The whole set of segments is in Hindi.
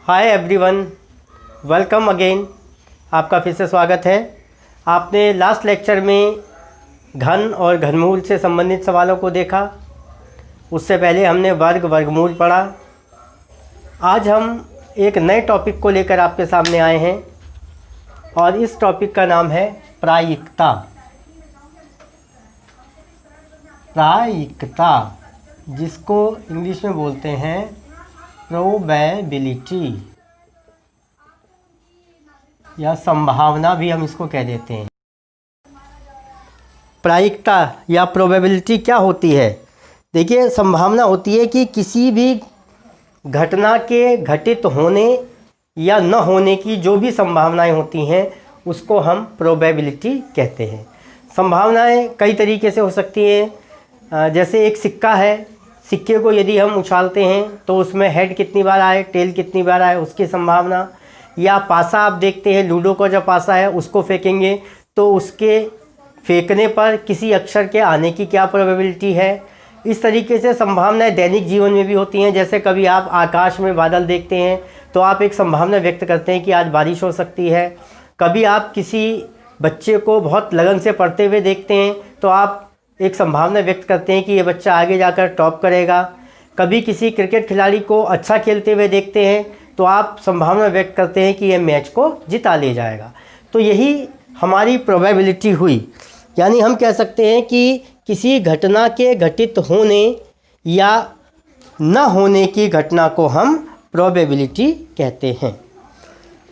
Hi everyone, welcome again. आपका फिर से स्वागत है। आपने लास्ट लेक्चर में घन और घनमूल से संबंधित सवालों को देखा। उससे पहले हमने वर्ग वर्गमूल पढ़ा। आज हम एक नए टॉपिक को लेकर आपके सामने आए हैं और इस टॉपिक का नाम है प्रायिकता। प्रायिकता, जिसको इंग्लिश में बोलते हैं प्रोबेबिलिटी या संभावना भी हम इसको कह देते हैं। प्रायिकता या प्रोबेबिलिटी क्या होती है? देखिए, संभावना होती है कि किसी भी घटना के घटित होने या न होने की जो भी संभावनाएं होती हैं उसको हम प्रोबेबिलिटी कहते हैं। संभावनाएं कई तरीके से हो सकती हैं। जैसे एक सिक्का है, सिक्के को यदि हम उछालते हैं तो उसमें हेड कितनी बार आए, टेल कितनी बार आए, उसकी संभावना। या पासा आप देखते हैं, लूडो का जो पासा है उसको फेंकेंगे तो उसके फेंकने पर किसी अक्षर के आने की क्या प्रोबेबिलिटी है। इस तरीके से संभावनाएं दैनिक जीवन में भी होती हैं। जैसे कभी आप आकाश में बादल देखते हैं तो आप एक संभावना व्यक्त करते हैं कि आज बारिश हो सकती है। कभी आप किसी बच्चे को बहुत लगन से पढ़ते हुए देखते हैं तो आप एक संभावना व्यक्त करते हैं कि ये बच्चा आगे जाकर टॉप करेगा। कभी किसी क्रिकेट खिलाड़ी को अच्छा खेलते हुए देखते हैं तो आप संभावना व्यक्त करते हैं कि ये मैच को जिता ले जाएगा। तो यही हमारी प्रोबेबिलिटी हुई। यानी हम कह सकते हैं कि किसी घटना के घटित होने या न होने की घटना को हम प्रोबेबिलिटी कहते हैं।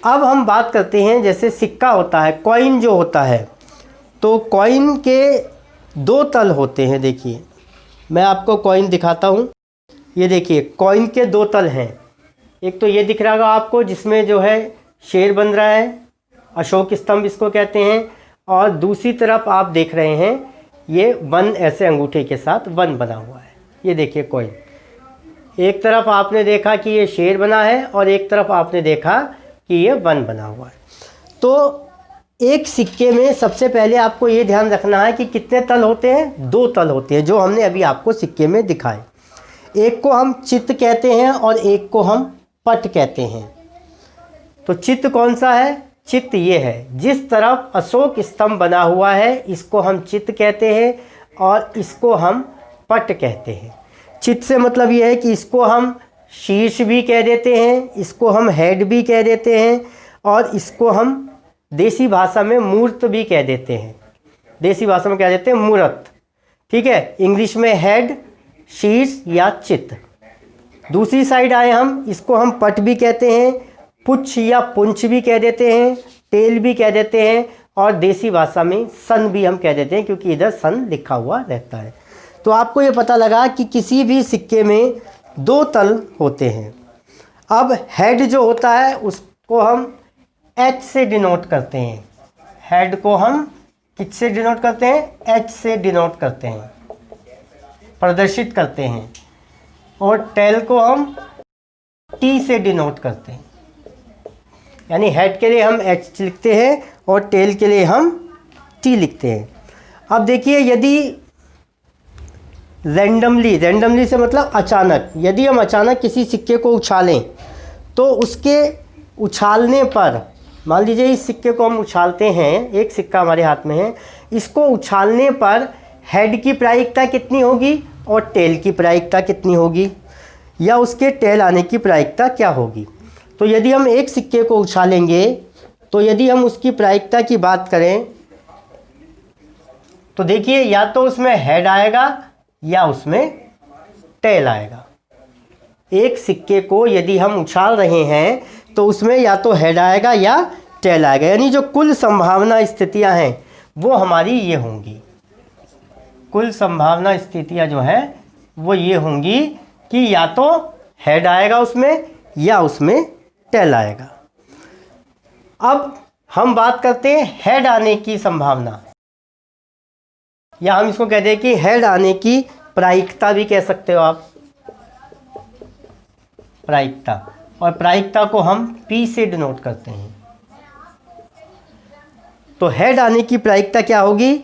अब हम बात करते हैं, जैसे सिक्का होता है, कॉइन जो होता है, तो कॉइन के दो तल होते हैं। देखिए, मैं आपको कॉइन दिखाता हूँ। ये देखिए, कॉइन के दो तल हैं। एक तो ये दिख रहा होगा आपको, जिसमें जो है शेर बन रहा है, अशोक स्तंभ इसको कहते हैं। और दूसरी तरफ आप देख रहे हैं ये वन, ऐसे अंगूठे के साथ वन बना हुआ है। ये देखिए कॉइन, एक तरफ आपने देखा कि ये शेर बना है और एक तरफ आपने देखा कि ये वन बना हुआ है। तो एक सिक्के में सबसे पहले आपको ये ध्यान रखना है कि कितने तल होते हैं? दो तल होते हैं, जो हमने अभी आपको सिक्के में दिखाए। एक को हम चित्त कहते हैं और एक को हम पट कहते हैं। तो चित्त कौन सा है? चित्त ये है, जिस तरफ अशोक स्तंभ बना हुआ है इसको हम चित्त कहते हैं और इसको हम पट कहते हैं। चित्त से मतलब ये है कि इसको हम शीर्ष भी कह देते हैं, इसको हम हेड भी कह देते हैं और इसको हम देसी भाषा में मूर्त भी कह देते हैं। देसी भाषा में क्या देते हैं? मूर्त। ठीक है, इंग्लिश में हेड, शीर्ष या चित्त। दूसरी साइड आए हम, इसको हम पट भी कहते हैं, पुच्छ या पुंछ भी कह देते हैं, टेल भी कह देते हैं और देसी भाषा में सन भी हम कह देते हैं, क्योंकि इधर सन लिखा हुआ रहता है। तो आपको ये पता लगा कि किसी भी सिक्के में दो तल होते हैं। अब हेड जो होता है उसको हम एच से डिनोट करते हैं। हेड को हम किससे डिनोट करते हैं? एच से डिनोट करते हैं, प्रदर्शित करते हैं। और टेल को हम टी से डिनोट करते हैं। यानी हेड के लिए हम एच लिखते हैं और टेल के लिए हम टी लिखते हैं। अब देखिए, यदि रैंडमली से मतलब अचानक, यदि हम अचानक किसी सिक्के को उछालें तो उसके उछालने पर, मान लीजिए इस सिक्के को हम उछालते हैं, एक सिक्का हमारे हाथ में है, इसको उछालने पर हेड की प्रायिकता कितनी होगी और टेल की प्रायिकता कितनी होगी, या उसके टेल आने की प्रायिकता क्या होगी। तो यदि हम एक सिक्के को उछालेंगे तो यदि हम उसकी प्रायिकता की बात करें तो देखिए, या तो उसमें हेड आएगा या उसमें टेल आएगा। एक सिक्के को यदि हम उछाल रहे हैं तो उसमें या तो हेड आएगा या टेल आएगा। यानी जो कुल संभावना स्थितियां हैं वो हमारी ये होंगी। कुल संभावना स्थितियां जो हैं वो ये होंगी कि या तो हेड आएगा उसमें या उसमें टेल आएगा। अब हम बात करते हैं हेड आने की संभावना, या हम इसको कहते हैं कि हेड आने की प्रायिकता भी कह सकते हो आप, प्रायिकता। और प्रायिकता को हम P से डिनोट करते हैं। तो हेड आने की प्रायिकता क्या होगी?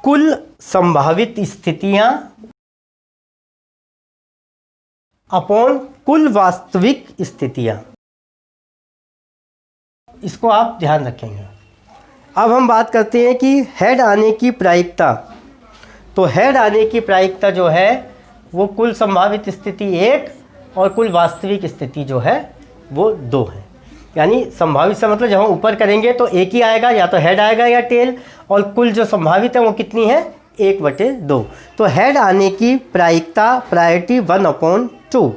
कुल संभावित स्थितियां अपॉन कुल वास्तविक स्थितियां। इसको आप ध्यान रखेंगे। अब हम बात करते हैं कि हेड आने की प्रायिकता। तो हेड आने की प्रायिकता जो है वो कुल संभावित स्थिति 1 और कुल वास्तविक स्थिति जो है वो 2 है। यानी संभावित से मतलब जब हम ऊपर करेंगे तो एक ही आएगा, या तो हेड आएगा या टेल, और कुल जो संभावित है वो कितनी है 1/2। तो हेड आने की प्रायिकता प्रायोरिटी 1/2।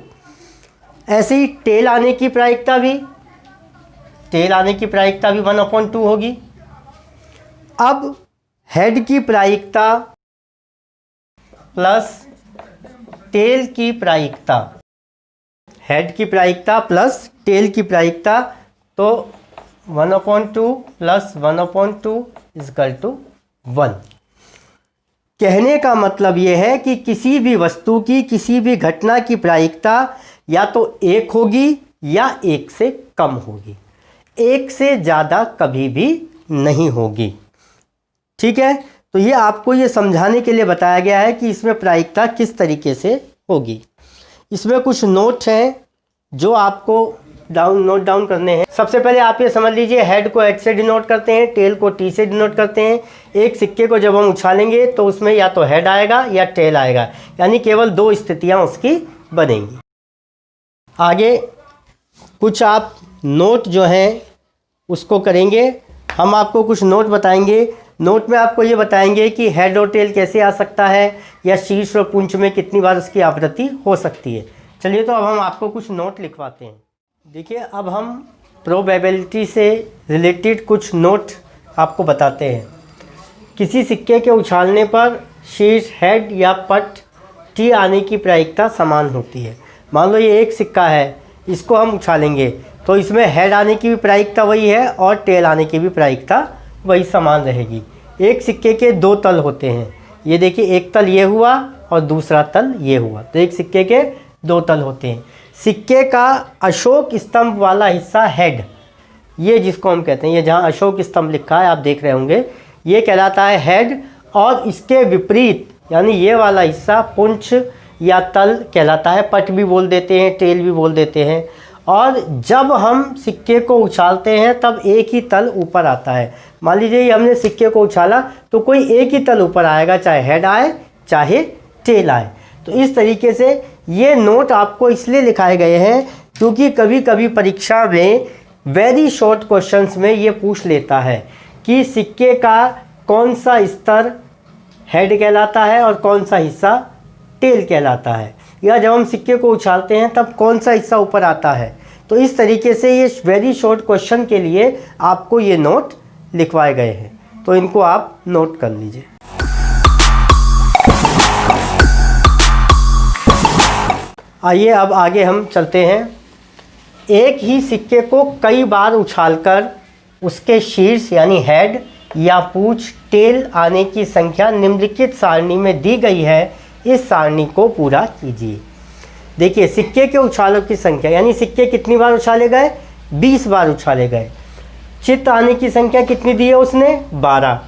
ऐसे ही टेल आने की प्रायिकता भी 1/2 होगी। अब हेड की प्रायिकता प्लस टेल की प्रायिकता, हेड की प्रायिकता प्लस टेल की प्रायिकता, तो 1/2 प्लस 1/2 = 1। कहने का मतलब ये है कि किसी भी वस्तु की, किसी भी घटना की प्रायिकता या तो 1 होगी या 1 से कम होगी, 1 से ज़्यादा कभी भी नहीं होगी। ठीक है, तो ये आपको ये समझाने के लिए बताया गया है कि इसमें प्रायिकता किस तरीके से होगी। इसमें कुछ नोट हैं जो आपको नोट डाउन करने हैं। सबसे पहले आप ये समझ लीजिए, हेड को H से डिनोट करते हैं, टेल को T से डिनोट करते हैं। एक सिक्के को जब हम उछालेंगे तो उसमें या तो हेड आएगा या टेल आएगा, यानी केवल 2 स्थितियां उसकी बनेंगी। आगे कुछ आप नोट जो हैं उसको करेंगे। हम आपको कुछ नोट बताएंगे। नोट में आपको ये बताएंगे कि हेड और टेल कैसे आ सकता है, या शीर्ष और पुंछ में कितनी बार उसकी आवृत्ति हो सकती है। चलिए, तो अब हम आपको कुछ नोट लिखवाते हैं। देखिए, अब हम प्रोबेबिलिटी से रिलेटेड कुछ नोट आपको बताते हैं। किसी सिक्के के उछालने पर शीर्ष हेड या पट टी आने की प्रायिकता समान होती है। मान लो ये एक सिक्का है, इसको हम उछालेंगे तो इसमें हेड आने की भी प्रायिकता वही है और टेल आने की भी प्रायिकता वही समान रहेगी। एक सिक्के के 2 तल होते हैं। ये देखिए, एक तल ये हुआ और दूसरा तल ये हुआ, तो एक सिक्के के 2 तल होते हैं। सिक्के का अशोक स्तंभ वाला हिस्सा हेड, ये जिसको हम कहते हैं, ये जहाँ अशोक स्तंभ लिखा है आप देख रहे होंगे, ये कहलाता है हेड। और इसके विपरीत यानी ये वाला हिस्सा पुंछ या तल कहलाता है। पट भी बोल देते हैं, टेल भी बोल देते हैं। और जब हम सिक्के को उछालते हैं तब एक ही तल ऊपर आता है। मान लीजिए हमने सिक्के को उछाला तो कोई एक ही तल ऊपर आएगा, चाहे हेड आए चाहे टेल आए। तो इस तरीके से ये नोट आपको इसलिए लिखाए गए हैं क्योंकि कभी कभी परीक्षा में वेरी शॉर्ट क्वेश्चंस में ये पूछ लेता है कि सिक्के का कौन सा स्तर हेड कहलाता है और कौन सा हिस्सा टेल कहलाता है, या जब हम सिक्के को उछालते हैं तब कौन सा हिस्सा ऊपर आता है। तो इस तरीके से ये वेरी शॉर्ट क्वेश्चन के लिए आपको ये नोट लिखवाए गए हैं, तो इनको आप नोट कर लीजिए। आइए अब आगे हम चलते हैं। एक ही सिक्के को कई बार उछालकर उसके शीर्ष यानी हेड या पूंछ टेल आने की संख्या निम्नलिखित सारणी में दी गई है। इस सारणी को पूरा कीजिए। देखिए, सिक्के के उछालों की संख्या यानी सिक्के कितनी बार उछाले गए, 20 बार उछाले गए। चित्त आने की संख्या कितनी दी है उसने, 12।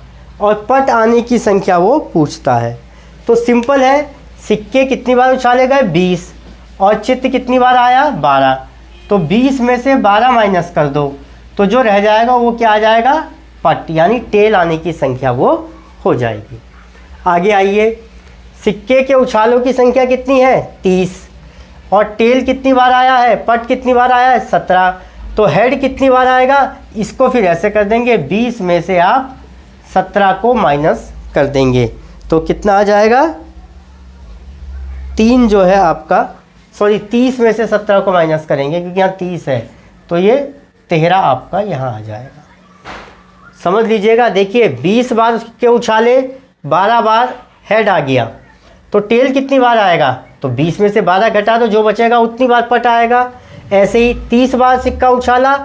और पट आने की संख्या वो पूछता है। तो सिंपल है, सिक्के कितनी बार उछाले गए, 20, और चित्त कितनी बार आया, 12। तो 20 में से 12 माइनस कर दो तो जो रह जाएगा वो क्या आ जाएगा, पट यानी टेल आने की संख्या वो हो जाएगी। आगे आइए, सिक्के के उछालों की संख्या कितनी है, 30, और टेल कितनी बार आया है, पट कितनी बार आया है, 17। तो हेड कितनी बार आएगा, इसको फिर ऐसे कर देंगे, 20 में से आप 17 को माइनस कर देंगे तो कितना आ जाएगा, 3 जो है आपका, सॉरी 30 में से 17 को माइनस करेंगे क्योंकि यहाँ 30 है, तो ये 13 आपका यहाँ आ जाएगा। समझ लीजिएगा। देखिए, 20 बार के उछाले, 12 बार हेड आ गया, तो टेल कितनी बार आएगा, तो 20 में से 12 घटा दो, जो बचेगा उतनी बार पट आएगा। ऐसे ही 30 बार सिक्का उछाला,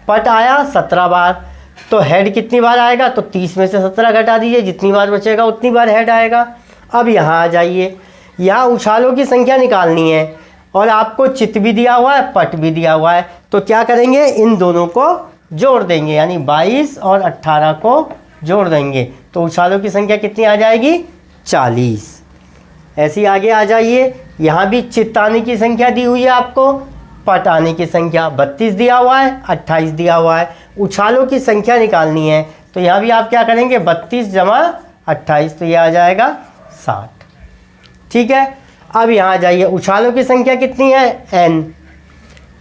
पट आया 17 बार, तो हेड कितनी बार आएगा, तो 30 में से 17 घटा दीजिए, जितनी बार बचेगा उतनी बार हेड आएगा। अब यहाँ आ जाइए, यहाँ उछालों की संख्या निकालनी है और आपको चित्त भी दिया हुआ है, पट भी दिया हुआ है, तो क्या करेंगे, इन दोनों को जोड़ देंगे, यानी 22 और 18 को जोड़ देंगे, तो उछालों की संख्या कितनी आ जाएगी, 40। ऐसे ही आगे आ जाइए, यहाँ भी चित्त आने की संख्या दी हुई है आपको, पट आने की संख्या 32 दिया हुआ है, 28 दिया हुआ है। उछालों की संख्या निकालनी है तो यहाँ भी आप क्या करेंगे, 32 जमा 28, तो ये आ जाएगा 60। ठीक है, अब यहाँ आ जाइए, उछालों की संख्या कितनी है, n।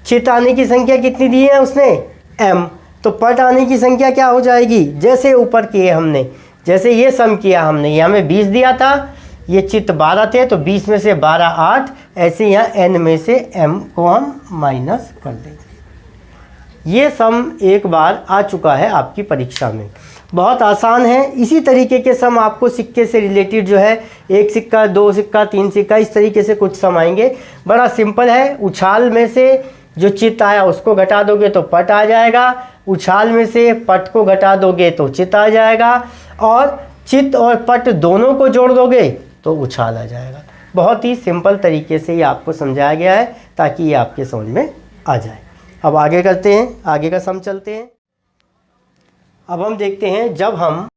चित्त आने की संख्या कितनी दी है उसने, m। तो पट आने की संख्या क्या हो जाएगी, जैसे ऊपर किए हमने, जैसे ये सम किया हमने, ये हमें 20 दिया था, ये चित्त 12 थे, तो 20 में से 12 8, ऐसे यहाँ n में से m को हम माइनस कर देंगे। ये सम एक बार आ चुका है आपकी परीक्षा में, बहुत आसान है। इसी तरीके के सम आपको सिक्के से रिलेटेड जो है, एक सिक्का, दो सिक्का, तीन सिक्का, इस तरीके से कुछ सम आएंगे। बड़ा सिंपल है, उछाल में से जो चित्त आया उसको घटा दोगे तो पट आ जाएगा, उछाल में से पट को घटा दोगे तो चित्त आ जाएगा, और चित्त और पट दोनों को जोड़ दोगे तो उछाल आ जाएगा। बहुत ही सिंपल तरीके से ये आपको समझाया गया है ताकि ये आपके समझ में आ जाए। अब आगे करते हैं, आगे का सम चलते हैं। अब हम देखते हैं, जब हम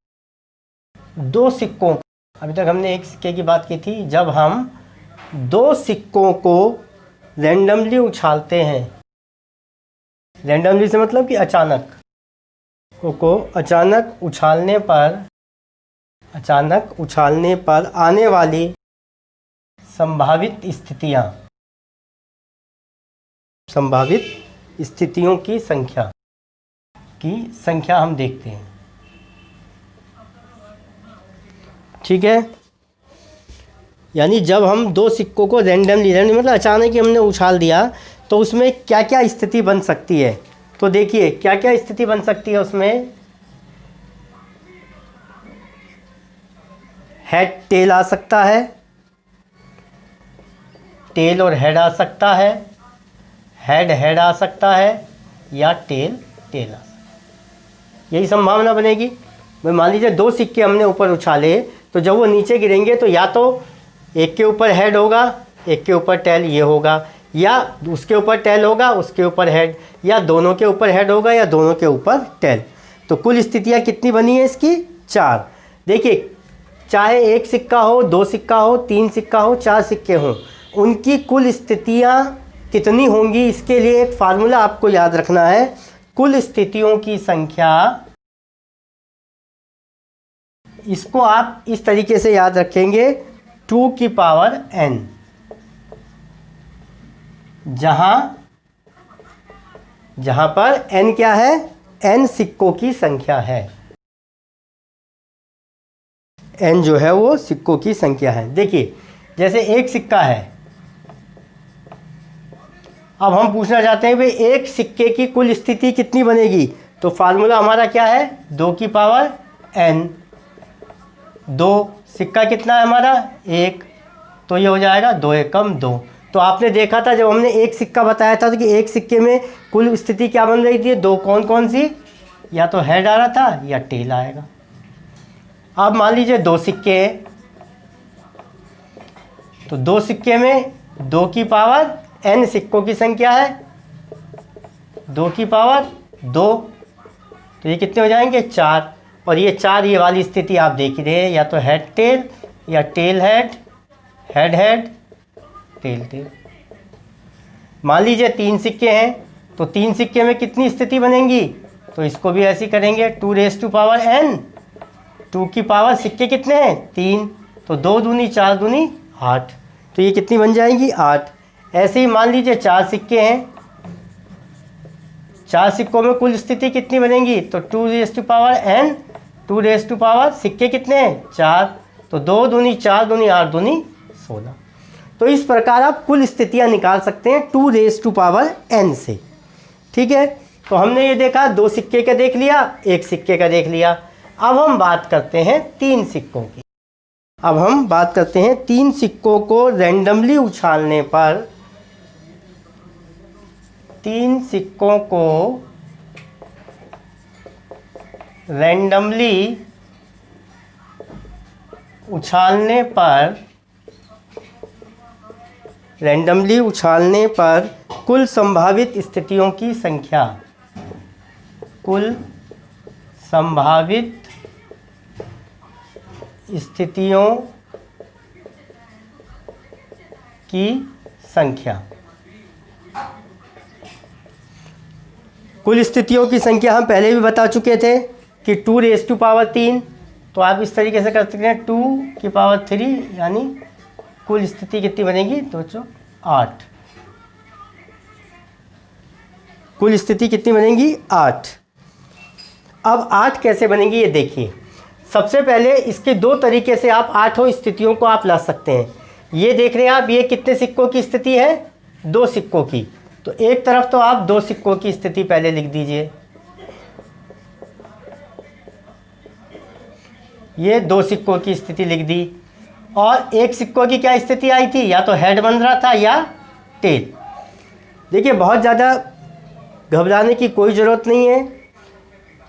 दो सिक्कों, अभी तक हमने एक सिक्के की बात की थी, जब हम दो सिक्कों को रैंडमली उछालते हैं, रैंडमली से मतलब कि अचानक को अचानक उछालने पर आने वाली संभावित स्थितियों की संख्या हम देखते हैं। ठीक है, यानी जब हम दो सिक्कों को रैंडमली मतलब अचानक ही हमने उछाल दिया तो उसमें क्या क्या स्थिति बन सकती है। तो देखिए क्या क्या स्थिति बन सकती है उसमें, हेड टेल आ सकता है, टेल और हेड आ सकता है, हेड आ सकता है, या टेल आ सकता है। यही संभावना बनेगी। भाई मान लीजिए दो सिक्के हमने ऊपर उछाले, तो जब वो नीचे गिरेंगे तो या तो एक के ऊपर हेड होगा, एक के ऊपर टेल ये होगा, या उसके ऊपर टेल होगा, उसके ऊपर हेड, या दोनों के ऊपर हेड होगा, या दोनों के ऊपर टेल। तो कुल स्थितियाँ कितनी बनी है इसकी, 4। देखिए चाहे एक सिक्का हो, दो सिक्का हो, तीन सिक्का हो, 4 सिक्के हों, उनकी कुल स्थितियाँ कितनी होंगी, इसके लिए एक फार्मूला आपको याद रखना है। कुल स्थितियों की संख्या, इसको आप इस तरीके से याद रखेंगे, 2 की पावर n, जहां पर n क्या है, n सिक्कों की संख्या है, n जो है वो सिक्कों की संख्या है। देखिए जैसे एक सिक्का है, अब हम पूछना चाहते हैं भाई एक सिक्के की कुल स्थिति कितनी बनेगी, तो फार्मूला हमारा क्या है, 2 की पावर n। 2 सिक्का कितना है हमारा, 1, तो ये हो जाएगा 2 एकम 2। तो आपने देखा था जब हमने एक सिक्का बताया था तो कि एक सिक्के में कुल स्थिति क्या बन रही थी, 2 कौन कौन सी, या तो हेड आ रहा था या टेल आएगा। अब मान लीजिए 2 सिक्के हैं, तो 2 सिक्के में 2 की पावर n सिक्कों की संख्या है, 2 की पावर 2, तो ये कितने हो जाएंगे, 4। और ये 4, ये वाली स्थिति आप देख ही रहे हैं, या तो हेड टेल, या tail head, head head, tail tail. मान लीजिए 3 सिक्के हैं, तो 3 सिक्के में कितनी स्थिति बनेंगी, तो इसको भी ऐसे करेंगे, 2 रेज़ टू पावर n, 2 की पावर सिक्के कितने हैं, 3, तो 2 दूनी 4 दूनी 8, तो ये कितनी बन जाएंगी, 8। ऐसे ही मान लीजिए 4 सिक्के हैं, 4 सिक्कों में कुल स्थिति कितनी बनेंगी, तो 2 raise to power n, 2 raise to power सिक्के कितने हैं, 4, तो 2 दूनी 4 दूनी 8 दूनी 16। तो इस प्रकार आप कुल स्थितियां निकाल सकते हैं 2 रेज़ टू पावर n से। ठीक है, तो हमने ये देखा 2 सिक्के का देख लिया, एक सिक्के का देख लिया। अब हम बात करते हैं 3 सिक्कों की। अब हम बात करते हैं 3 सिक्कों को रैंडमली उछालने पर, 3 सिक्कों को रैंडमली उछालने पर कुल संभावित स्थितियों की संख्या, कुल संभावित स्थितियों की संख्या। कुल स्थितियों की संख्या हम पहले भी बता चुके थे कि 2⁻3। तो आप इस तरीके से कर सकते हैं 2⁻3, यानी कुल स्थिति कितनी बनेगी दोस्तों? 8। कुल स्थिति कितनी बनेगी? 8। अब 8 कैसे बनेगी ये देखिए। सबसे पहले इसके दो तरीके से आप 8 स्थितियों को आप ला सकते हैं। ये देख रहे हैं आप, ये कितने सिक्कों की स्थिति है? 2 सिक्कों की। तो एक तरफ तो आप 2 सिक्कों की स्थिति पहले लिख दीजिए। ये 2 सिक्कों की स्थिति लिख दी। और एक सिक्कों की क्या स्थिति आई थी? या तो हेड बन रहा था या टेल। देखिए बहुत ज़्यादा घबराने की कोई ज़रूरत नहीं है।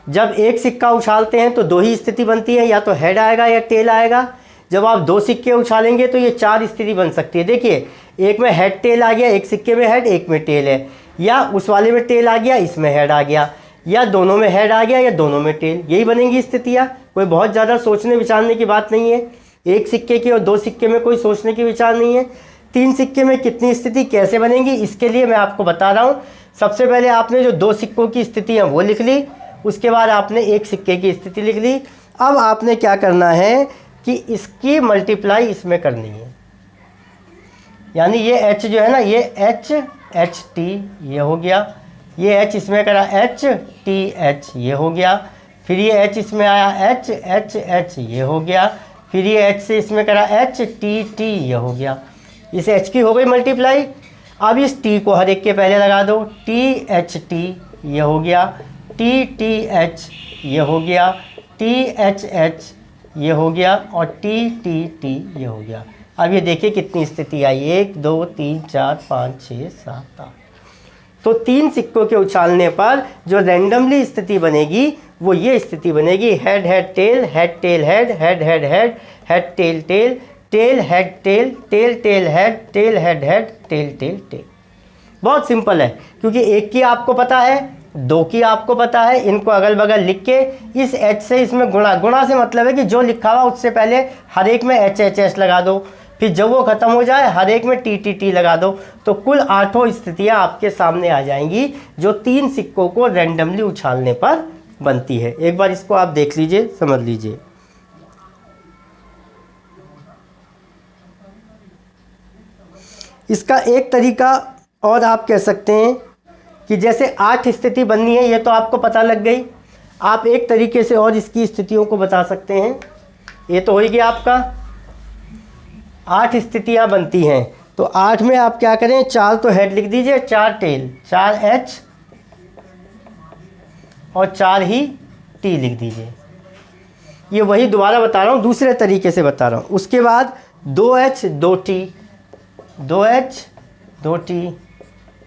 जब एक सिक्का उछालते हैं तो 2 ही स्थिति बनती है, या तो हेड आएगा या टेल आएगा। जब आप 2 सिक्के उछालेंगे तो ये 4 स्थिति बन सकती है। देखिए एक में हेड टेल आ गया, एक सिक्के में हेड, एक में टेल है, या उस वाले में टेल आ गया, इसमें हेड आ गया, या दोनों में हेड आ गया या दोनों में टेल। यही बनेंगी स्थितियाँ। कोई बहुत ज़्यादा सोचने विचारने की बात नहीं है। एक सिक्के की और 2 सिक्के में कोई सोचने की विचार नहीं है। 3 सिक्के में कितनी स्थिति कैसे बनेंगी, इसके लिए मैं आपको बता रहा हूँ। सबसे पहले आपने जो 2 सिक्कों की स्थिति है वो लिख ली, उसके बाद आपने एक सिक्के की स्थिति लिख ली। अब आपने क्या करना है कि इसकी मल्टीप्लाई इसमें करनी है। यानी ये h जो है ना, ये h t ये हो गया, ये h इसमें करा h t h ये हो गया, फिर ये h इसमें आया h ये हो गया, फिर ये h से इसमें करा h t t ये हो गया। इस h की हो गई मल्टीप्लाई। अब इस t को हर एक के पहले लगा दो। t h t ये हो गया, t t h ये हो गया, t h h ये हो गया, और t t t ये हो गया। अब ये देखिए कितनी स्थिति आई, 1 2 3 4 5 6 7 8। तो 3 सिक्कों के उछालने पर जो रैंडमली स्थिति बनेगी वो ये स्थिति बनेगी, head head tail, head tail head, head head head, head tail tail, tail head tail, tail tail head, tail head head, tail tail tail. बहुत सिंपल है, क्योंकि एक की आपको पता है, 2 की आपको पता है। इनको अगल बगल लिख के इस h से इसमें गुणा, गुणा से मतलब है कि जो लिखा हुआ उससे पहले हर एक में h लगा दो, फिर जब वो ख़त्म हो जाए हर एक में t लगा दो। तो कुल 8 स्थितियाँ आपके सामने आ जाएंगी जो 3 सिक्कों को रैंडमली उछालने पर बनती है। एक बार इसको आप देख लीजिए, समझ लीजिए। इसका एक तरीका और आप कह सकते हैं कि जैसे 8 स्थिति बननी है, ये तो आपको पता लग गई। आप एक तरीके से और इसकी स्थितियों को बता सकते हैं। ये तो हो ही गया आपका, 8 स्थितियां बनती हैं। तो 8 में आप क्या करें, 4 तो हेड लिख दीजिए, 4 टेल, 4 h और 4 ही t लिख दीजिए। ये वही दोबारा बता रहा हूँ, दूसरे तरीके से बता रहा हूँ। उसके बाद 2h 2t, 2h 2t,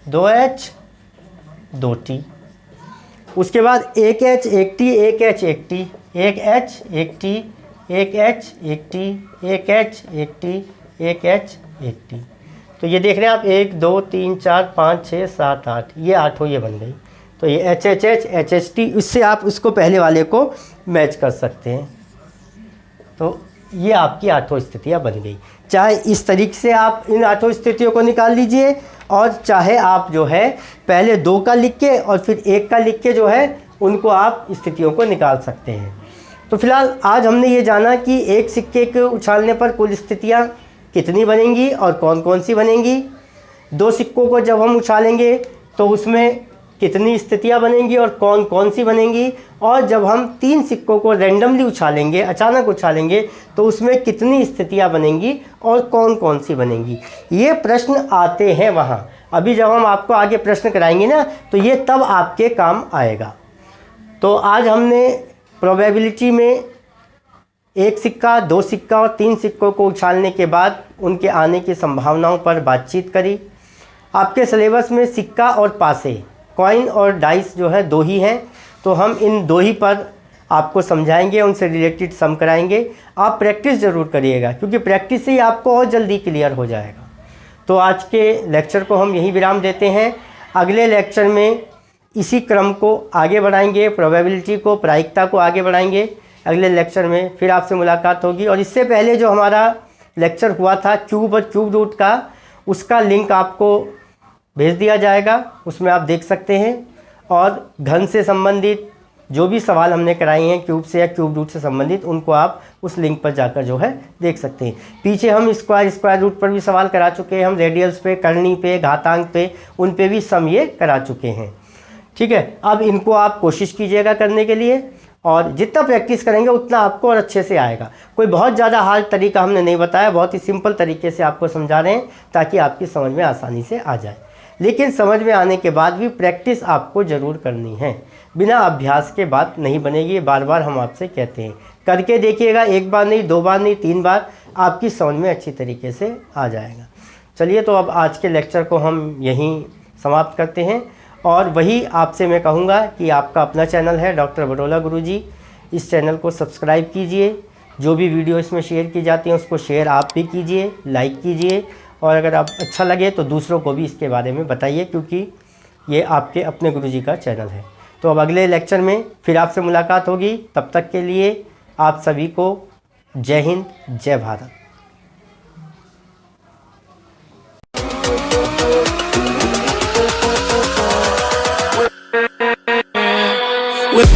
2h 2t। उसके बाद 1h 1t, 1h 1t, 1h 1t, 1h 1t, 1h 1t, 1h 1t। तो ये देख रहे हैं आप, 1 2 3 4 5 6 7 8, ये 8 ये बन गई। तो ये h h h h h t, इससे आप उसको पहले वाले को मैच कर सकते हैं। तो ये आपकी 8 स्थितियाँ बन गई। चाहे इस तरीके से आप इन 8 स्थितियों को निकाल लीजिए, और चाहे आप जो है पहले 2 का लिख के और फिर 1 का लिख के जो है उनको आप स्थितियों को निकाल सकते हैं। तो फिलहाल आज हमने ये जाना कि एक सिक्के के उछालने पर कुल स्थितियाँ कितनी बनेंगी और कौन कौन सी बनेंगी। 2 सिक्कों को जब हम उछालेंगे तो उसमें कितनी स्थितियां बनेंगी और कौन कौन सी बनेंगी, और जब हम 3 सिक्कों को रैंडमली उछालेंगे, अचानक उछालेंगे, तो उसमें कितनी स्थितियां बनेंगी और कौन कौन सी बनेंगी। ये प्रश्न आते हैं वहाँ। अभी जब हम आपको आगे प्रश्न कराएंगे ना, तो ये तब आपके काम आएगा। तो आज हमने प्रोबेबिलिटी में 1 सिक्का, 2 सिक्का और 3 सिक्कों को उछालने के बाद उनके आने की संभावनाओं पर बातचीत करी। आपके सिलेबस में सिक्का और पासे, कॉइन और डाइस जो है 2 ही हैं, तो हम इन 2 ही पर आपको समझाएंगे, उनसे रिलेटेड सम कराएंगे। आप प्रैक्टिस ज़रूर करिएगा, क्योंकि प्रैक्टिस से ही आपको और जल्दी क्लियर हो जाएगा। तो आज के लेक्चर को हम यहीं विराम देते हैं। अगले लेक्चर में इसी क्रम को आगे बढ़ाएंगे, प्रोबेबिलिटी को, प्रायिकता को आगे बढ़ाएंगे। अगले लेक्चर में फिर आपसे मुलाकात होगी। और इससे पहले जो हमारा लेक्चर हुआ था क्यूब और क्यूब रूट का, उसका लिंक आपको भेज दिया जाएगा, उसमें आप देख सकते हैं। और घन से संबंधित जो भी सवाल हमने कराए हैं क्यूब से या क्यूब रूट से संबंधित, उनको आप उस लिंक पर जाकर जो है देख सकते हैं। पीछे हम स्क्वायर रूट पर भी सवाल करा चुके हैं, हम रेडियल्स पे, करनी पे, घातांक पे, उन पे भी सम ये करा चुके हैं। ठीक है, अब इनको आप कोशिश कीजिएगा करने के लिए, और जितना प्रैक्टिस करेंगे उतना आपको और अच्छे से आएगा। कोई बहुत ज़्यादा हार्ड तरीका हमने नहीं बताया, बहुत ही सिंपल तरीके से आपको समझा रहे हैं ताकि आपकी समझ में आसानी से आ जाए। लेकिन समझ में आने के बाद भी प्रैक्टिस आपको ज़रूर करनी है, बिना अभ्यास के बात नहीं बनेगी। बार बार हम आपसे कहते हैं, करके देखिएगा, एक बार नहीं, 2 बार नहीं, 3 बार, आपकी समझ में अच्छी तरीके से आ जाएगा। चलिए, तो अब आज के लेक्चर को हम यहीं समाप्त करते हैं। और वही आपसे मैं कहूँगा कि आपका अपना चैनल है डॉक्टर बडोला गुरुजी, इस चैनल को सब्सक्राइब कीजिए। जो भी वीडियो इसमें शेयर की जाती हैं उसको शेयर आप भी कीजिए, लाइक कीजिए, और अगर आप अच्छा लगे तो दूसरों को भी इसके बारे में बताइए, क्योंकि ये आपके अपने गुरुजी का चैनल है। तो अब अगले लेक्चर में फिर आपसे मुलाकात होगी। तब तक के लिए आप सभी को जय हिंद, जय भारत। With